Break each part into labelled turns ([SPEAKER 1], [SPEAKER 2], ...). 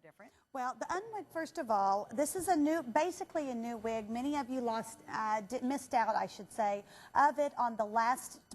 [SPEAKER 1] different?
[SPEAKER 2] Well, the Un-Wig, first of all, this is basically a new wig. Many of you missed out, I should say, of it on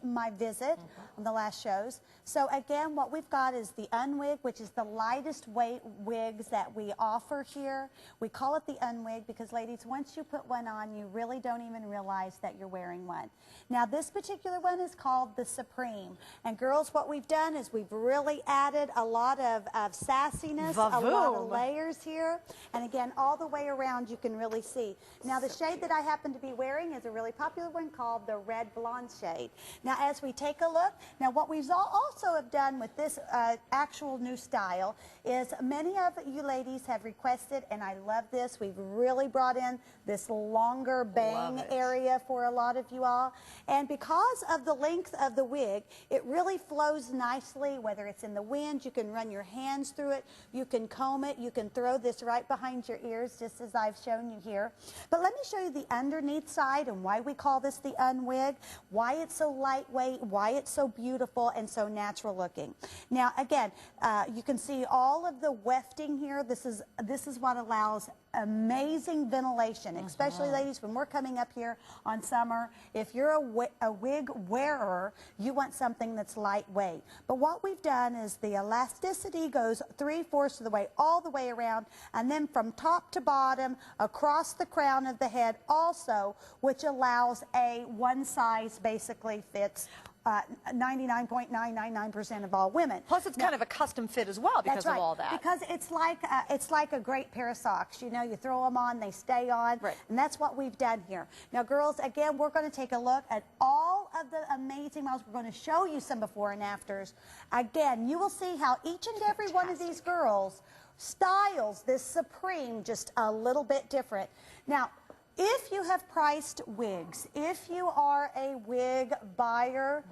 [SPEAKER 2] my visit, on the last shows. So again, what we've got is the Un-Wig, which is the lightest weight wigs that we offer here. We call it the Un-Wig because, ladies, once you put one on, you really don't even realize that you're wearing one. Now, this particular one is called the Supreme. And girls, what we've done is we've really added a lot of sassiness, a lot of layers here, and again, all the way around you can really see. Now, the shade that I happen to be wearing is a really popular one called the red blonde shade. Now, as we take a look, now what we've also have done with this actual new style is many of you ladies have requested, and I love this, we've really brought in this longer bang area for a lot of you all, and because of the length of the wig, it really flows nicely, whether it's in the wind, you can run your hands through it, you can comb it, you can throw this right behind your ears, just as I've shown you here. But let me show you the underneath side and why we call this the Un-Wig, why it's so lightweight, why it's so beautiful and so natural looking. Now, again, you can see all of the wefting here. This is what allows amazing ventilation, especially ladies when we're coming up here on summer. If you're a wig wearer, you want something that's lightweight. But what we've done is the elasticity goes 3/4 of the way, all the way around, and then from top to bottom across the crown of the head also, which allows a one size basically fits 99.999% of all women.
[SPEAKER 1] Plus, it's kind of a custom fit as well because of all that.
[SPEAKER 2] Because it's like a great pair of socks. You know, you throw them on, they stay on, and that's what we've done here. Now, girls, again, we're going to take a look at all of the amazing models. We're going to show you some before and afters. Again, you will see how each and every one of these girls styles this Supreme just a little bit different. Now, if you have priced wigs, if you are a wig buyer,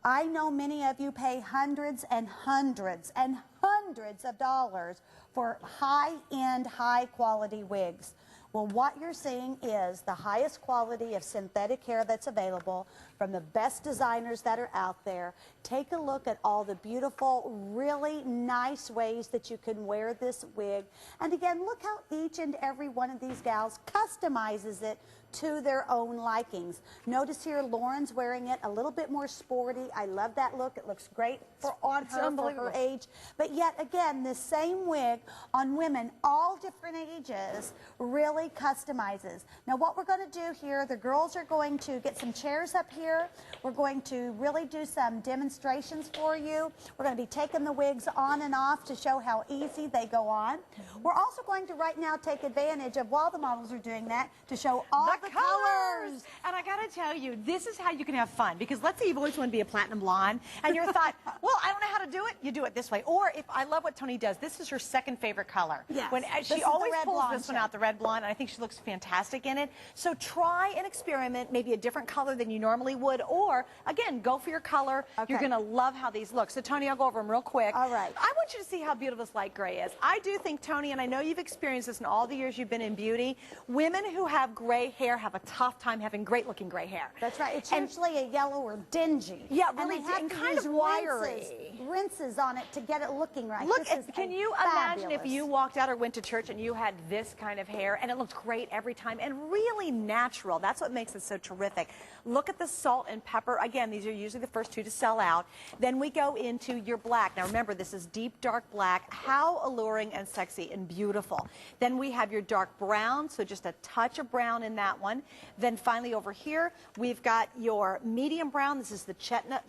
[SPEAKER 2] I know many of you pay hundreds and hundreds and hundreds of dollars for high-end, high-quality wigs. Well, what you're seeing is the highest quality of synthetic hair that's available from the best designers that are out there. Take a look at all the beautiful, really nice ways that you can wear this wig. And again, look how each and every one of these gals customizes it to their own likings. Notice here Lauren's wearing it a little bit more sporty. I love that look. It looks great on her for her age. But yet again, this same wig on women, all different ages, really customizes. Now what we're going to do here, the girls are going to get some chairs up here. We're going to really do some demonstrations for you. We're going to be taking the wigs on and off to show how easy they go on. We're also going to right now take advantage of, while the models are doing that, to show all the colors.
[SPEAKER 1] And I gotta tell you, this is how you can have fun, because let's say you've always wanted to be a platinum blonde and you thought, well, I don't know how to do it, you do it this way. Or if I love what Toni does, this is her second favorite color.
[SPEAKER 2] Yes.
[SPEAKER 1] When she always pulls this one out, the red blonde, and I think she looks fantastic in it. So try and experiment, maybe a different color than you normally would, or again, go for your color. You're gonna love how these look. So Toni, I'll go over them real quick.
[SPEAKER 2] All right.
[SPEAKER 1] I want you to see how beautiful this light gray is. I do think, Toni, and I know you've experienced this in all the years you've been in beauty, women who have gray hair have a tough time having great looking gray hair.
[SPEAKER 2] That's right. It's usually a yellow or dingy.
[SPEAKER 1] Yeah, really,
[SPEAKER 2] and they have
[SPEAKER 1] and
[SPEAKER 2] to
[SPEAKER 1] kind
[SPEAKER 2] use
[SPEAKER 1] of wiry.
[SPEAKER 2] Rinses on it to get it looking right.
[SPEAKER 1] Look, can you imagine if you walked out or went to church and you had this kind of hair and it looked great every time and really natural? That's what makes it so terrific. Look at the salt and pepper. Again, these are usually the first two to sell out. Then we go into your black. Now remember, this is deep dark black. How alluring and sexy and beautiful. Then we have your dark brown, so just a touch of brown in that one. Then finally over here, we've got your medium brown. This is the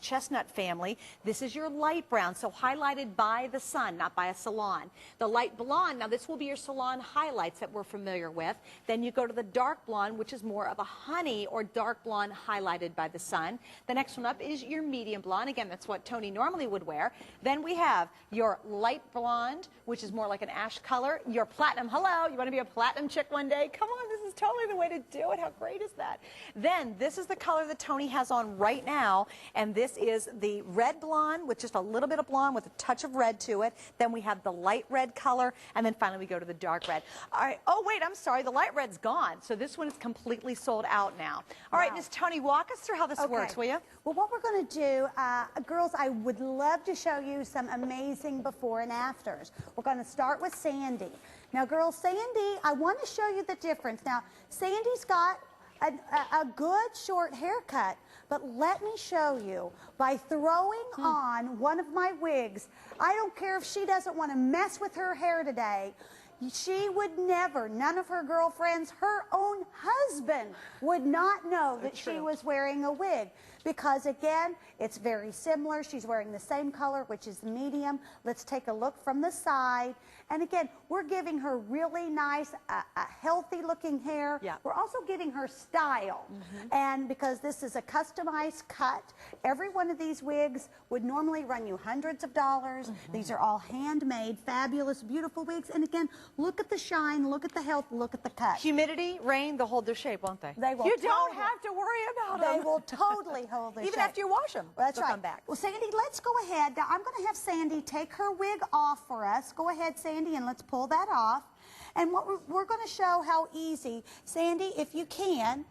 [SPEAKER 1] chestnut family. This is your light brown, so highlighted by the sun, not by a salon. The light blonde, now this will be your salon highlights that we're familiar with. Then you go to the dark blonde, which is more of a honey or dark blonde highlighted by the sun. The next one up is your medium blonde. Again, that's what Toni normally would wear. Then we have your light blonde, which is more like an ash color. Your platinum, hello, you want to be a platinum chick one day? Come on, this is totally the way to do it. How great is that? Then this is the color that Toni has on right now, and this is the red blonde with just a little bit of blonde with a touch of red to it. Then we have the light red color, and then finally we go to the dark red. All right. Oh, wait, I'm sorry. sorry, the light red's gone. So this one is completely sold out now. All right, Miss Toni, walk us through how this works, will you?
[SPEAKER 2] Well, what we're going to do, girls, I would love to show you some amazing before and afters. We're going to start with Sandy. Now, girls, Sandy, I want to show you the difference. Now, Sandy's got a good short haircut, but let me show you, by throwing on one of my wigs, I don't care if she doesn't want to mess with her hair today, she would never, none of her girlfriends, her own husband would not know that she was wearing a wig. Because again, it's very similar. She's wearing the same color, which is medium. Let's take a look from the side. And again, we're giving her really nice, healthy looking hair.
[SPEAKER 1] Yeah.
[SPEAKER 2] We're also giving her style. And because this is a customized cut, every one of these wigs would normally run you hundreds of dollars. These are all handmade, fabulous, beautiful wigs. And again, look at the shine, look at the health, look at the cut.
[SPEAKER 1] Humidity, rain, they'll hold their shape, won't they?
[SPEAKER 2] They will.
[SPEAKER 1] You don't have to worry about them.
[SPEAKER 2] They will totally hold their
[SPEAKER 1] Even
[SPEAKER 2] shape.
[SPEAKER 1] after you wash them,
[SPEAKER 2] Well, that's
[SPEAKER 1] they'll
[SPEAKER 2] right.
[SPEAKER 1] come back.
[SPEAKER 2] Well, Sandy, let's go ahead. Now, I'm going to have Sandy take her wig off for us. Go ahead, Sandy, and let's pull that off. And what we're going to show how easy. Sandy, if you can,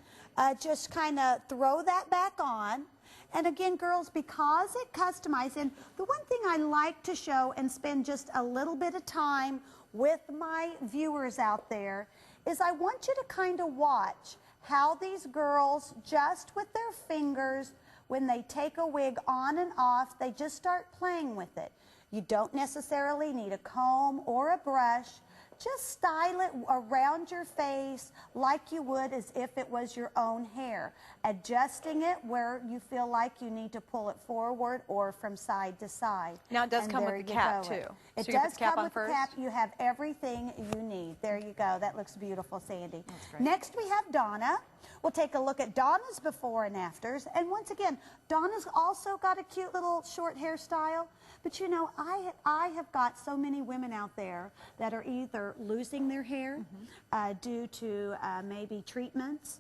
[SPEAKER 2] just kind of throw that back on. And again, girls, because it customized, and the one thing I like to show and spend just a little bit of time with my viewers out there is I want you to kind of watch how these girls, just with their fingers, when they take a wig on and off, they just start playing with it. You don't necessarily need a comb or a brush. Just style it around your face like you would as if it was your own hair. Adjusting it where you feel like you need to pull it forward or from side to side.
[SPEAKER 1] Now it does
[SPEAKER 2] And
[SPEAKER 1] come
[SPEAKER 2] there
[SPEAKER 1] with the
[SPEAKER 2] you
[SPEAKER 1] cap
[SPEAKER 2] go.
[SPEAKER 1] too.
[SPEAKER 2] It
[SPEAKER 1] So you put
[SPEAKER 2] does
[SPEAKER 1] the cap
[SPEAKER 2] come
[SPEAKER 1] on
[SPEAKER 2] with the
[SPEAKER 1] first?
[SPEAKER 2] cap. You have everything you need. There you go. That looks beautiful, Sandy.
[SPEAKER 1] That's great.
[SPEAKER 2] Next we have Donna. We'll take a look at Donna's before and afters. And once again, Donna's also got a cute little short hairstyle. But you know, I have got so many women out there that are either losing their hair due to maybe treatments,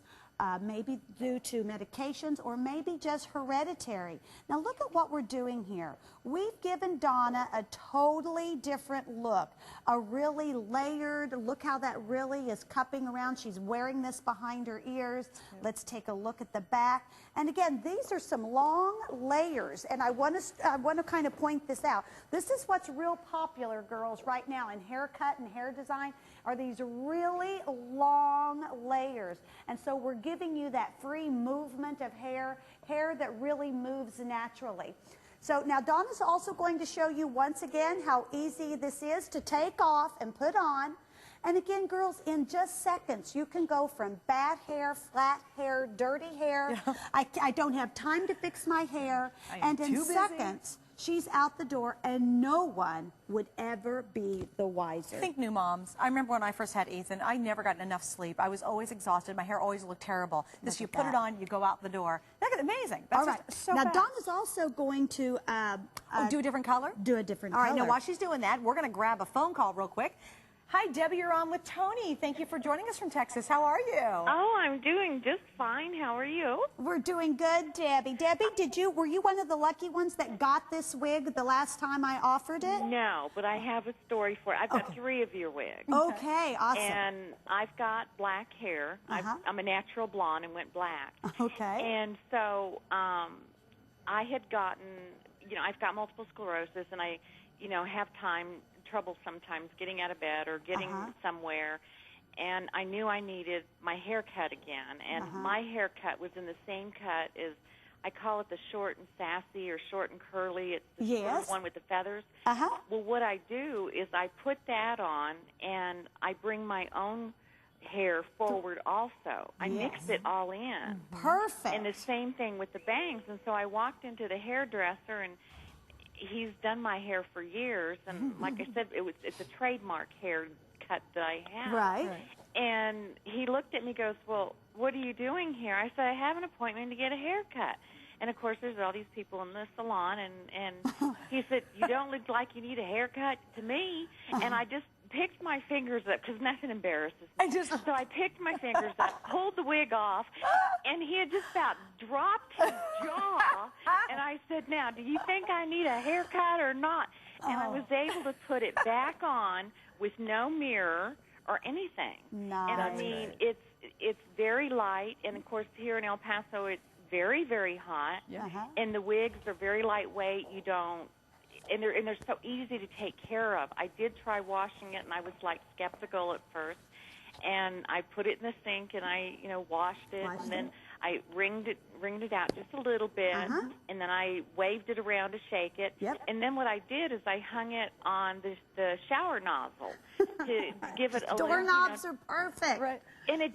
[SPEAKER 2] maybe due to medications, or maybe just hereditary. Now look at what we're doing here. We've given Donna a totally different look, a really layered, look how that really is cupping around. She's wearing this behind her ears. Let's take a look at the back. And again, these are some long layers, and I want to kind of point this out. This is what's real popular, girls, right now in haircut and hair design, are these really long layers. And so we're giving you that free movement of hair that really moves naturally. So now Donna's also going to show you once again how easy this is to take off and put on. And again, girls, in just seconds, you can go from bad hair, flat hair, dirty hair. I don't have time to fix my hair. And in seconds, she's out the door, and no one would ever be the wiser.
[SPEAKER 1] Think new moms. I remember when I first had Ethan, I never got enough sleep. I was always exhausted. My hair always looked terrible. This, you put it on, you go out the door. Look at amazing. That's
[SPEAKER 2] all right.
[SPEAKER 1] so
[SPEAKER 2] now,
[SPEAKER 1] fast.
[SPEAKER 2] Donna's also going to
[SPEAKER 1] do a different color?
[SPEAKER 2] do a different
[SPEAKER 1] color.
[SPEAKER 2] color.
[SPEAKER 1] All right, now while she's doing that, we're going to grab a phone call real quick. Hi, Debbie, you're on with Toni. Thank you for joining us from Texas. How are you?
[SPEAKER 3] Oh, I'm doing just fine. How are you?
[SPEAKER 2] We're doing good, Debbie. Debbie, were you one of the lucky ones that got this wig the last time I offered it?
[SPEAKER 3] No, but I have a story for it. I've got 3 of your wigs.
[SPEAKER 2] Okay, awesome.
[SPEAKER 3] And I've got black hair. I'm a natural blonde and went black.
[SPEAKER 2] Okay.
[SPEAKER 3] And so I had gotten, I've got multiple sclerosis, and I, have trouble sometimes getting out of bed or getting somewhere, and I knew I needed my haircut again, and my haircut was in the same cut as, I call it the short and sassy or short and curly. It's the sort of one with the feathers. Well, what I do is I put that on, and I bring my own hair forward also. I mix it all in.
[SPEAKER 2] Perfect.
[SPEAKER 3] And the same thing with the bangs. And so I walked into the hairdresser, and he's done my hair for years, and like I said, it's a trademark haircut that I have.
[SPEAKER 2] Right.
[SPEAKER 3] And he looked at me and goes, well, what are you doing here? I said, I have an appointment to get a haircut. And, of course, there's all these people in the salon, and he said, you don't look like you need a haircut to me. And I just picked my fingers up, because nothing embarrasses me. So I picked my fingers up, pulled the wig off, and he had just about dropped his jaw. And I said, now, do you think I need a haircut or not? And I was able to put it back on with no mirror, or anything.
[SPEAKER 2] Nice.
[SPEAKER 3] And I mean, it's very light, and of course here in El Paso it's very, very hot.
[SPEAKER 1] Yeah.
[SPEAKER 3] And the wigs are very lightweight. You don't, and they're so easy to take care of. I did try washing it, and I was like skeptical at first. And I put it in the sink, and I, washed it, and then I wringed it out just a little bit, and then I waved it around to shake it.
[SPEAKER 2] Yep.
[SPEAKER 3] And then what I did is I hung it on the shower nozzle to give it a little.
[SPEAKER 2] Doorknobs are perfect.
[SPEAKER 1] Right.
[SPEAKER 3] And it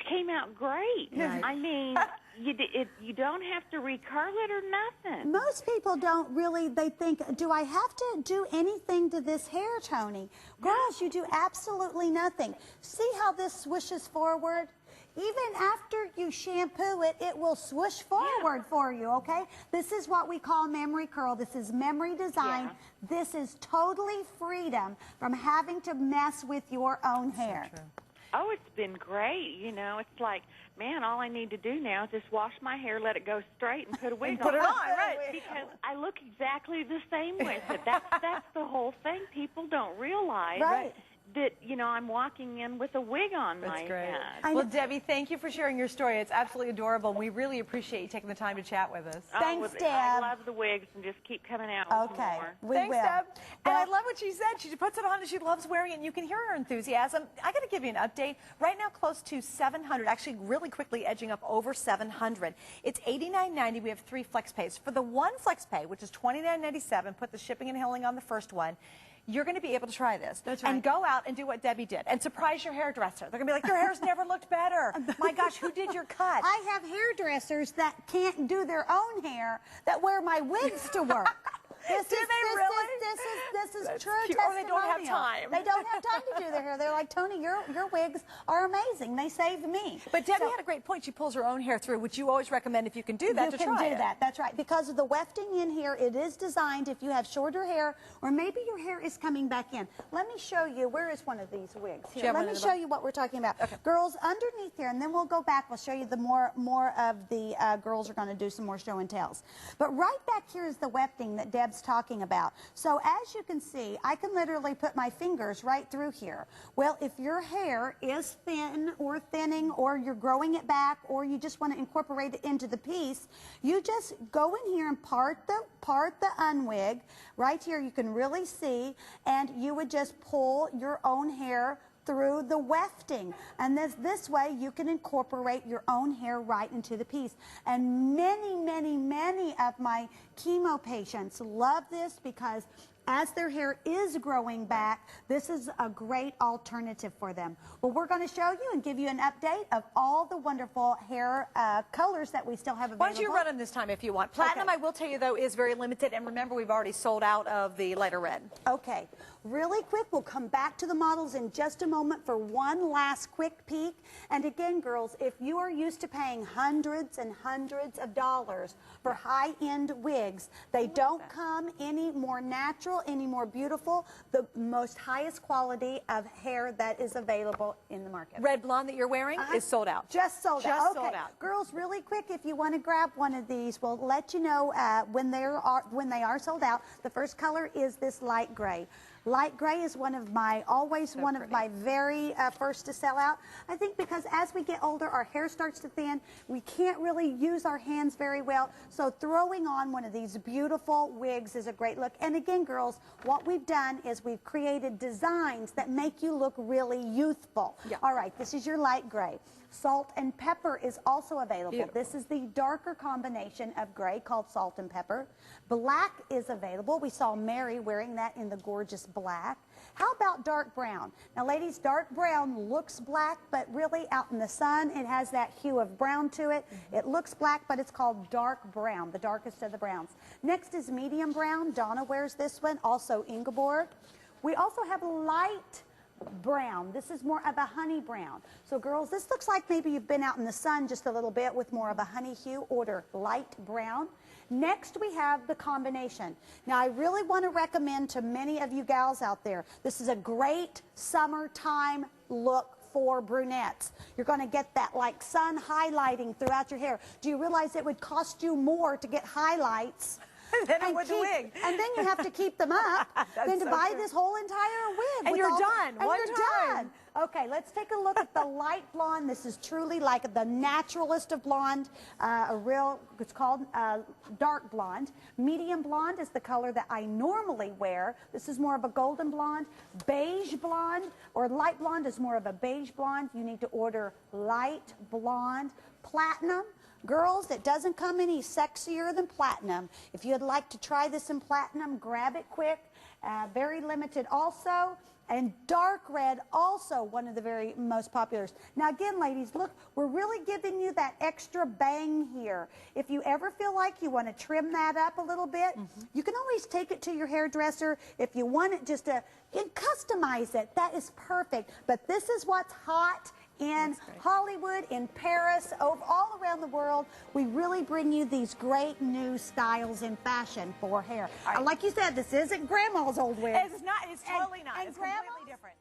[SPEAKER 3] came out great.
[SPEAKER 2] Nice.
[SPEAKER 3] I mean, you don't have to recurl it or nothing.
[SPEAKER 2] Most people don't really, they think, do I have to do anything to this hair, Toni? Girls, you do absolutely nothing. See how this swishes forward? Even after you shampoo it, it will swoosh forward for you, okay? This is what we call memory curl. This is memory design.
[SPEAKER 3] Yeah.
[SPEAKER 2] This is totally freedom from having to mess with your own hair.
[SPEAKER 1] So true.
[SPEAKER 3] Oh, it's been great. It's like, man, all I need to do now is just wash my hair, let it go straight, and put a wig on.
[SPEAKER 1] Put it on, right.
[SPEAKER 3] Because I look exactly the same with it. That's the whole thing. People don't realize that, I'm walking in with a wig on my head.
[SPEAKER 1] Well, Debbie, thank you for sharing your story. It's absolutely adorable. We really appreciate you taking the time to chat with us.
[SPEAKER 2] Thanks, Deb.
[SPEAKER 3] I love the wigs, and just keep coming out with some more.
[SPEAKER 2] We
[SPEAKER 1] Thanks,
[SPEAKER 2] will.
[SPEAKER 1] Deb. And I love what she said. She puts it on and she loves wearing it, and you can hear her enthusiasm. I got to give you an update. Right now, close to 700, actually really quickly edging up over 700. It's $89.90. We have 3 flex pays. For the one flex pay, which is $29.97, put the shipping and handling on the first one, you're going to be able to try this.
[SPEAKER 2] That's right.
[SPEAKER 1] And go out and do what Debbie did and surprise your hairdresser. They're going to be like, your hair's never looked better. My gosh, who did your cut?
[SPEAKER 2] I have hairdressers that can't do their own hair that wear my wigs to work. This is true testimonial.
[SPEAKER 1] Or they don't have time.
[SPEAKER 2] They don't have time to do their hair. They're like, Toni, your wigs are amazing. They saved me.
[SPEAKER 1] But Debbie had a great point. She pulls her own hair through, which you always recommend if you can do that to try it.
[SPEAKER 2] You can do that. That's right. Because of the wefting in here, it is designed if you have shorter hair or maybe your hair is coming back in. Let me show you. Where is one of these wigs? Here, let me show you what we're talking about.
[SPEAKER 1] Okay.
[SPEAKER 2] Girls, underneath here, and then we'll go back. We'll show you the more of the girls are going to do some more show and tells. But right back here is the wefting that Deb's talking about. So as you can see, I can literally put my fingers right through here. Well, if your hair is thin or thinning, or you're growing it back, or you just want to incorporate it into the piece, you just go in here and part the Un-Wig. Right here you can really see, and you would just pull your own hair through the wefting, and this way you can incorporate your own hair right into the piece. And many of my chemo patients love this because as their hair is growing back, this is a great alternative for them. Well, we're going to show you and give you an update of all the wonderful hair colors that we still have available.
[SPEAKER 1] Why don't you run them this time if you want? Platinum, I will tell you, though, is very limited. And remember, we've already sold out of the lighter red.
[SPEAKER 2] Okay. Really quick, we'll come back to the models in just a moment for one last quick peek. And again, girls, if you are used to paying hundreds and hundreds of dollars for high-end wigs, they don't come any more natural, any more beautiful, the most highest quality of hair that is available in the market.
[SPEAKER 1] Red blonde that you're wearing is sold out.
[SPEAKER 2] Just sold out.
[SPEAKER 1] Just
[SPEAKER 2] okay.
[SPEAKER 1] sold out.
[SPEAKER 2] Girls, really quick, if you want to grab one of these, we'll let you know when they are sold out. The first color is this light gray. Light gray is one of my very first to sell out. I think because as we get older, our hair starts to thin. We can't really use our hands very well. So throwing on one of these beautiful wigs is a great look. And again, girls, what we've done is we've created designs that make you look really youthful. Yeah. All right, this is your light gray. Salt and pepper is also available. Beautiful. This is the darker combination of gray called salt and pepper. Black is available. We saw Mary wearing that in the gorgeous black. How about dark brown? Now, ladies, dark brown looks black, but really out in the sun, it has that hue of brown to it. It looks black, but it's called dark brown, the darkest of the browns. Next is medium brown. Donna wears this one, also Ingeborg. We also have light brown. This is more of a honey brown. So girls, this looks like maybe you've been out in the sun just a little bit with more of a honey hue. Order light brown. Next we have the combination. Now I really want to recommend to many of you gals out there, this is a great summertime look for brunettes. You're going to get that like sun highlighting throughout your hair. Do you realize it would cost you more to get highlights
[SPEAKER 1] then with the wig?
[SPEAKER 2] And then you have to keep them up than to buy this whole entire wig.
[SPEAKER 1] And you're done.
[SPEAKER 2] And you're done. Okay, let's take a look at the light blonde. This is truly like the naturalist of blonde, it's called dark blonde. Medium blonde is the color that I normally wear. This is more of a golden blonde. Beige blonde or light blonde is more of a beige blonde. You need to order light blonde. Platinum. Girls, it doesn't come any sexier than platinum. If you'd like to try this in platinum, grab it quick. Very limited also. And dark red, also one of the very most popular. Now again, ladies, look, we're really giving you that extra bang here. If you ever feel like you want to trim that up a little bit, you can always take it to your hairdresser. If you want it just to customize it, that is perfect. But this is what's hot in Hollywood, in Paris, all around the world. We really bring you these great new styles in fashion for hair. Like you said, this isn't grandma's old wig.
[SPEAKER 1] It's not. It's totally not. It's completely different.